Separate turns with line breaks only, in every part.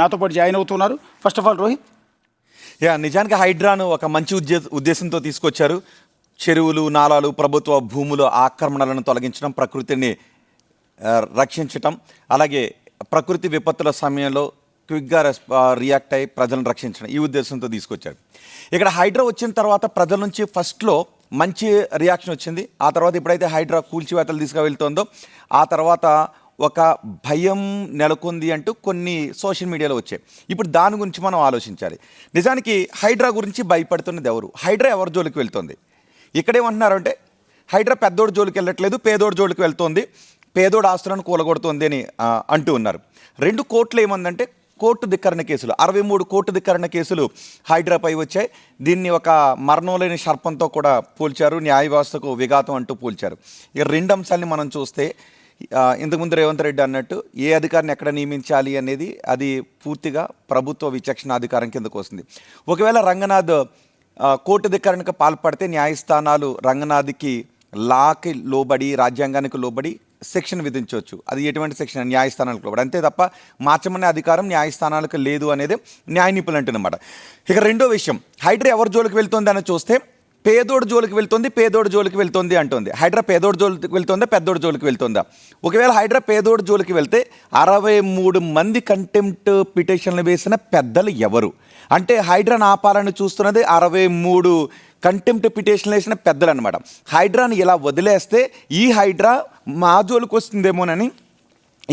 నాతో పాటు జాయిన్ అవుతున్నారు. First of all Rohit.
నిజానికి హైడ్రాను ఒక మంచి ఉద్దేశంతో తీసుకొచ్చారు. చెరువులు, నాలాలు, ప్రభుత్వ భూముల ఆక్రమణలను తొలగించడం, ప్రకృతిని రక్షించటం, అలాగే ప్రకృతి విపత్తుల సమయంలో క్విక్గా రియాక్ట్ అయ్యి ప్రజలను రక్షించడం, ఈ ఉద్దేశంతో తీసుకొచ్చారు. ఇక్కడ హైడ్రా వచ్చిన తర్వాత ప్రజల నుంచి ఫస్ట్లో మంచి రియాక్షన్ వచ్చింది. ఆ తర్వాత ఎప్పుడైతే హైడ్రా కూల్చివేతలు తీసుకువెళ్తుందో ఆ తర్వాత ఒక భయం నెలకొంది అంటూ కొన్ని సోషల్ మీడియాలో వచ్చాయి. ఇప్పుడు దాని గురించి మనం ఆలోచించాలి. నిజానికి హైడ్రా గురించి భయపడుతున్నది ఎవరు? హైడ్రా ఎవరి జోలికి వెళ్తుంది? ఇక్కడేమంటున్నారు అంటే హైడ్రా పెద్దోడు జోలికి వెళ్ళట్లేదు, పేదోడు జోలికి వెళ్తుంది, పేదోడు ఆస్తులను కూలగొడుతుంది అని అంటూ ఉన్నారు. 2 కోర్టులు ఏమందంటే కోర్టు ధిక్కరణ కేసులు, 63 కోర్టు ధిక్కరణ కేసులు హైడ్రాపై వచ్చాయి. దీన్ని ఒక మరణం లేని సర్పంతో కూడా పోల్చారు, న్యాయ వ్యవస్థకు విఘాతం అంటూ పోల్చారు. ఇక 2 అంశాలని మనం చూస్తే ఇంతకుముందు రేవంత్ రెడ్డి అన్నట్టు ఏ అధికారిని ఎక్కడ నియమించాలి అనేది అది పూర్తిగా ప్రభుత్వ విచక్షణాధికారం కిందకు వస్తుంది. ఒకవేళ రంగనాథ్ కోర్టు ధిక్కరణకు పాల్పడితే న్యాయస్థానాలు రంగనాథ్కి లాకి లోబడి, రాజ్యాంగానికి లోబడి సెక్షన్ విధించవచ్చు. అది ఎటువంటి సెక్షన్? న్యాయస్థానాలకు లోబడి, అంతే తప్ప మార్చమనే అధికారం న్యాయస్థానాలకు లేదు అనేది న్యాయ నిపుణులు అంటున్నమాట. ఇక రెండో విషయం, హైడ్రా ఎవరి జోలికి వెళ్తుంది అని చూస్తే పేదోడు జోలికి వెళ్తుంది, పేదోడు జోలికి వెళ్తుంది అంటుంది. హైడ్రా పేదోడు జోలికి వెళ్తుందా, పెద్దోడు జోలికి వెళ్తుందా? ఒకవేళ హైడ్రా పేదోడు జోలికి వెళ్తే 63 మంది కంటెంప్ట్ పిటిషన్లు వేసిన పెద్దలు ఎవరు? అంటే హైడ్రాను ఆపాలని చూస్తున్నది 63 కంటెంప్ట్ పిటిషన్లు వేసిన పెద్దలు అనమాట. హైడ్రాని ఇలా వదిలేస్తే ఈ హైడ్రా మా జోలికి వస్తుందేమోనని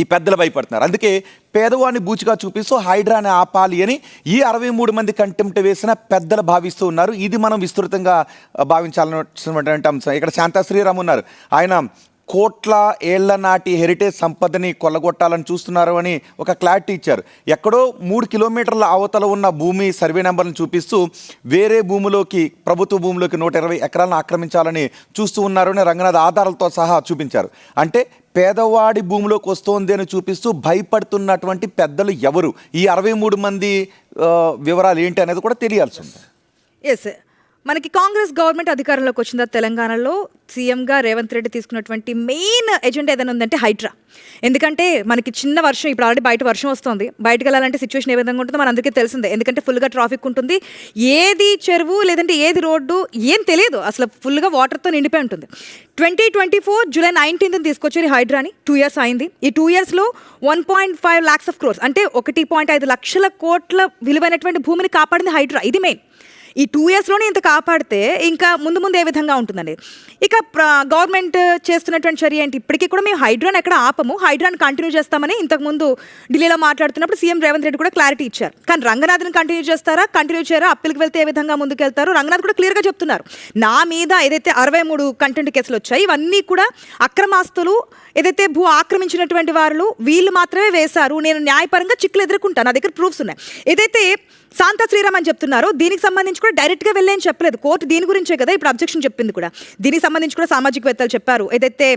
ఈ పెద్దలు భయపడుతున్నారు. అందుకే పేదవాడిని బూచిగా చూపిస్తూ హైడ్రాని ఆపాలి అని ఈ 63 మంది కంటెంప్ట్ వేసిన పెద్దలు భావిస్తూ ఉన్నారు. ఇది మనం విస్తృతంగా భావించాలన్నటువంటి అంశం. ఇక్కడ శాంతా శ్రీరామ్ ఉన్నారు. ఆయన కోట్ల ఏళ్ల నాటి హెరిటేజ్ సంపదని కొల్లగొట్టాలని చూస్తున్నారు అని ఒక క్లారిటీ ఇచ్చారు. ఎక్కడో 3 కిలోమీటర్ల అవతల ఉన్న భూమి సర్వే నెంబర్ని చూపిస్తూ వేరే భూమిలోకి, ప్రభుత్వ భూమిలోకి 120 ఎకరాలను ఆక్రమించాలని చూస్తూ ఉన్నారు అని రంగనాథ్ ఆధారాలతో సహా చూపించారు. అంటే పేదవాడి భూమిలోకి వస్తోంది అని చూపిస్తూ భయపడుతున్నటువంటి పెద్దలు ఎవరు? ఈ 63 మంది వివరాలు ఏంటి అనేది కూడా తెలియాల్సి ఉంది.
ఎస్, మనకి కాంగ్రెస్ గవర్నమెంట్ అధికారంలోకి వచ్చిందా తెలంగాణలో సీఎంగా రేవంత్ రెడ్డి తీసుకున్నటువంటి మెయిన్ ఎజెండా ఏదైనా ఉందంటే హైడ్రా. ఎందుకంటే మనకి చిన్న వర్షం, ఇప్పుడు ఆల్రెడీ బయట వర్షం వస్తుంది, బయటకు వెళ్ళాలంటే సిచ్యువేషన్ ఏ విధంగా ఉంటుందో మన అందరికీ తెలిసిందే. ఎందుకంటే ఫుల్గా ట్రాఫిక్ ఉంటుంది, ఏది చెరువు లేదంటే ఏది రోడ్డు ఏం తెలియదు, అసలు ఫుల్గా వాటర్తో నిండిపోయి ఉంటుంది. 2024 జూలై 19 తీసుకొచ్చారు హైడ్రాని. 2 years అయింది. ఈ 2 yearsలో 1.5 lakhs of crores అంటే 1.5 లక్షల కోట్ల విలువైనటువంటి భూమిని కాపాడింది హైడ్రా. ఇది మెయిన్. ఈ 2 yearsలోనే ఇంత కాపాడితే ఇంకా ముందు ముందు ఏ విధంగా ఉంటుందండి. ఇక గవర్నమెంట్ చేస్తున్నటువంటి చర్య ఏంటి? ఇప్పటికీ కూడా మేము హైడ్రాన్ ఎక్కడ ఆపము, హైడ్రాన్ కంటిన్యూ చేస్తామని ఇంతకుముందు ఢిల్లీలో మాట్లాడుతున్నప్పుడు సీఎం రేవంత్ రెడ్డి కూడా క్లారిటీ ఇచ్చారు. కానీ రంగనాథ్ని కంటిన్యూ చేస్తారా, కంటిన్యూ చేయరా, అప్పీల్కి వెళ్తే ఏ విధంగా ముందుకు వెళ్తారు? రంగనాథ్ కూడా క్లియర్గా చెప్తున్నారు, నా మీద ఏదైతే 63 కంటెంట్ కేసులు వచ్చాయి ఇవన్నీ కూడా అక్రమాస్తులు, ఏదైతే భూ ఆక్రమించినటువంటి వారు వీళ్ళు మాత్రమే వేశారు, నేను న్యాయపరంగా చిక్కులు ఎదుర్కొంటాను, నా దగ్గర ప్రూఫ్స్ ఉన్నాయి. ఏదైతే శాంతా శ్రీరామ్ అని చెప్తున్నారు, దీనికి సంబంధించి కూడా డైరెక్ట్గా వెళ్ళేని చెప్పలేదు కోర్టు, దీని గురించే కదా ఇప్పుడు అబ్జెక్షన్ చెప్పింది కూడా. దీనికి సంబంధించి కూడా సామాజికవేత్తలు చెప్పారు, ఏదైతే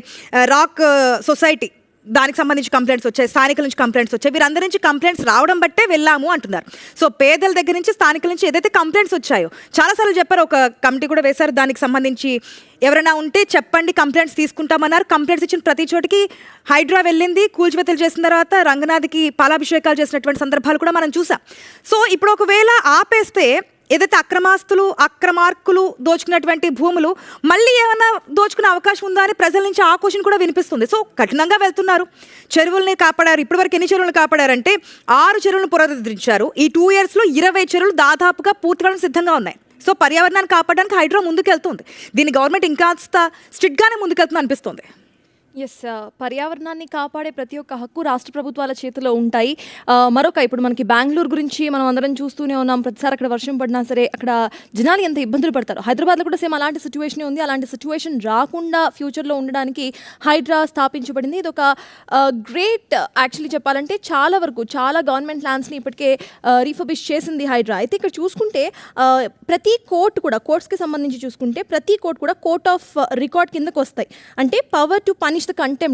రాక్ సొసైటీ దానికి సంబంధించి కంప్లైంట్స్ వచ్చాయి, స్థానికుల నుంచి కంప్లైంట్స్ వచ్చాయి, వీరందరి నుంచి కంప్లైంట్స్ రావడం బట్టే వెళ్ళాము అంటున్నారు. సో పేదల దగ్గర నుంచి, స్థానికుల నుంచి ఏదైతే కంప్లైంట్స్ వచ్చాయో చాలాసార్లు చెప్పారు, ఒక కమిటీ కూడా వేశారు, దానికి సంబంధించి ఎవరైనా ఉంటే చెప్పండి కంప్లైంట్స్ తీసుకుంటామన్నారు. కంప్లైంట్స్ ఇచ్చిన ప్రతి చోటికి హైడ్రా వెళ్ళింది, కూల్చివేతలు చేసిన తర్వాత రంగనాథ్కి పాలాభిషేకాలు చేసినటువంటి సందర్భాలు కూడా మనం చూసాం. సో ఇప్పుడు ఒకవేళ ఆపేస్తే ఏదైతే అక్రమాస్తులు, అక్రమార్కులు దోచుకున్నటువంటి భూములు మళ్ళీ ఏమైనా దోచుకునే అవకాశం ఉందా అని ప్రజల నుంచి ఆ క్వశ్చన్ కూడా వినిపిస్తుంది. సో కఠినంగా వెళ్తున్నారు. చెరువుల్ని కాపాడారు. ఇప్పటివరకు ఎన్ని చెరువులు కాపాడారంటే 6 చెరువులను పునరుద్ధరించారు. ఈ 2 yearsలో 20 చెరువులు దాదాపుగా పూర్తిగా సిద్ధంగా ఉన్నాయి. సో పర్యావరణాన్ని కాపాడడానికి హైడ్రా ముందుకెళ్తుంది. దీని గవర్నమెంట్ ఇంకాస్త స్ట్రిక్ట్గానే ముందుకెళ్తుంది అనిపిస్తుంది.
ఎస్, పర్యావరణాన్ని కాపాడే ప్రతి ఒక్క హక్కు రాష్ట్ర ప్రభుత్వాల చేతిలో ఉంటాయి. ఇప్పుడు మనకి బెంగళూరు గురించి మనం అందరం చూస్తూనే ఉన్నాం. ప్రతిసారి అక్కడ వర్షం పడినా సరే అక్కడ జనాలు ఎంత ఇబ్బందులు పడతారు. హైదరాబాద్లో కూడా సేమ్ అలాంటి సిచ్యువేషన్ ఉంది. అలాంటి సిచ్యువేషన్ రాకుండా ఫ్యూచర్లో ఉండడానికి హైడ్రా స్థాపించబడింది. ఇది ఒక గ్రేట్, యాక్చువల్లీ చెప్పాలంటే చాలా వరకు చాలా గవర్నమెంట్ ల్యాండ్స్ని ఇప్పటికే రీఫర్బిష్ చేసింది హైడ్రా. అయితే ఇక్కడ చూసుకుంటే ప్రతి కోర్టు కూడా, కోర్ట్స్కి సంబంధించి చూసుకుంటే ప్రతి కోర్టు కూడా కోర్ట్ ఆఫ్ రికార్డ్ కిందకు వస్తాయి. అంటే power to punish the contempt